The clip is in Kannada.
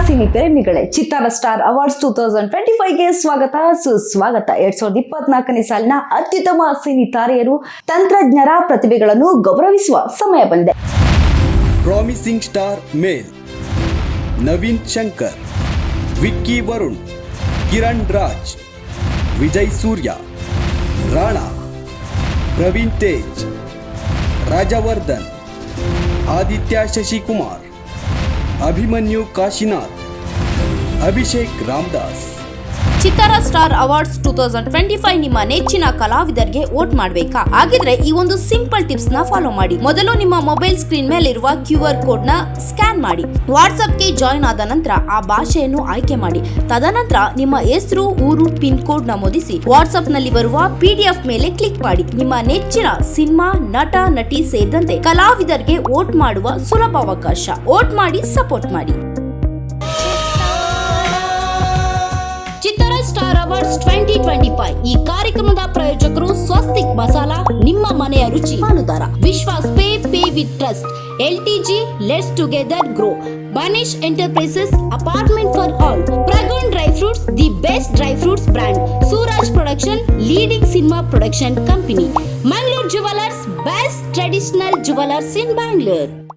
ಸಿನಿ ಪ್ರೇಮಿಗಳೇ, ಚಿತ್ತಾರ ಸ್ಟಾರ್ ಅವಾರ್ಡ್ಸ್ 2025ಗೆ ಸ್ವಾಗತ ಸುಸ್ವಾಗತ. 2024ನೇ ಸಾಲಿನ ಅತ್ಯುತ್ತಮ ಸಿನಿ ತಾರೆಯರು, ತಂತ್ರಜ್ಞರ ಪ್ರತಿಭೆಗಳನ್ನು ಗೌರವಿಸುವ ಸಮಯ ಬಂದಿದೆ. ಪ್ರಾಮಿಸಿಂಗ್ ಸ್ಟಾರ್ ಮೇಲ್ ನವೀನ್ ಶಂಕರ್, ವಿಕ್ಕಿ ವರುಣ್, ಕಿರಣ್ ರಾಜ್, ವಿಜಯ್ ಸೂರ್ಯ, ರಾಣಾ, ಪ್ರವೀಣ್ ತೇಜ್, ರಾಜವರ್ಧನ್, ಆದಿತ್ಯ ಶಶಿಕುಮಾರ್, ಅಭಿಮನ್ಯು ಕಾಶಿನಾಥ್, ಅಭಿಷೇಕ್ ರಾಮದಾಸ್. ಚಿತ್ತಾರ ಸ್ಟಾರ್ ಅವಾರ್ಡ್ಸ್ 2025 ನಿಮ್ಮ ನೆಚ್ಚಿನ ಕಲಾವಿದರಿಗೆ ವೋಟ್ ಮಾಡಬೇಕಾ? ಹಾಗಿದ್ರೆ ಈ ಒಂದು ಸಿಂಪಲ್ ಟಿಪ್ಸ್ ನ ಫಾಲೋ ಮಾಡಿ. ಮೊದಲು ನಿಮ್ಮ ಮೊಬೈಲ್ ಸ್ಕ್ರೀನ್ ಮೇಲೆ ಇರುವ QR ಕೋಡ್ ನ ಸ್ಕ್ಯಾನ್ ಮಾಡಿ. ವಾಟ್ಸ್ಆಪ್ಗೆ ಜಾಯಿನ್ ಆದ ನಂತರ ಆ ಭಾಷೆಯನ್ನು ಆಯ್ಕೆ ಮಾಡಿ. ತದನಂತರ ನಿಮ್ಮ ಹೆಸರು, ಊರು, ಪಿನ್ ಕೋಡ್ ನಮೂದಿಸಿ ವಾಟ್ಸ್ಆಪ್ ನಲ್ಲಿ ಬರುವ PDF ಮೇಲೆ ಕ್ಲಿಕ್ ಮಾಡಿ. ನಿಮ್ಮ ನೆಚ್ಚಿನ ಸಿನಿಮಾ, ನಟ, ನಟಿ ಸೇರಿದಂತೆ ಕಲಾವಿದರಿಗೆ ವೋಟ್ ಮಾಡುವ ಸುಲಭ ಅವಕಾಶ. ವೋಟ್ ಮಾಡಿ, ಸಪೋರ್ಟ್ ಮಾಡಿ. ಚಿತ್ತಾರ ಸ್ಟಾರ್ ಅವಾರ್ಡ್ಸ್ 2025 ಈ ಕಾರ್ಯಕ್ರಮದ ಪ್ರಾಯೋಜಕರು ಸ್ವಸ್ತಿಕ್ ಮಸಾಲಾ, ನಿಮ್ಮ ಮನೆಯ ರುಚಿ ಪಾಲುದಾರ, Vishwas pay with trust, LTG let's together grow, Banesh enterprises, apartment for all, Pragun dry fruits, the best dry fruits brand, Suraj production, leading cinema production company, Mangaluru jewellers, best traditional jewellers in Bangalore.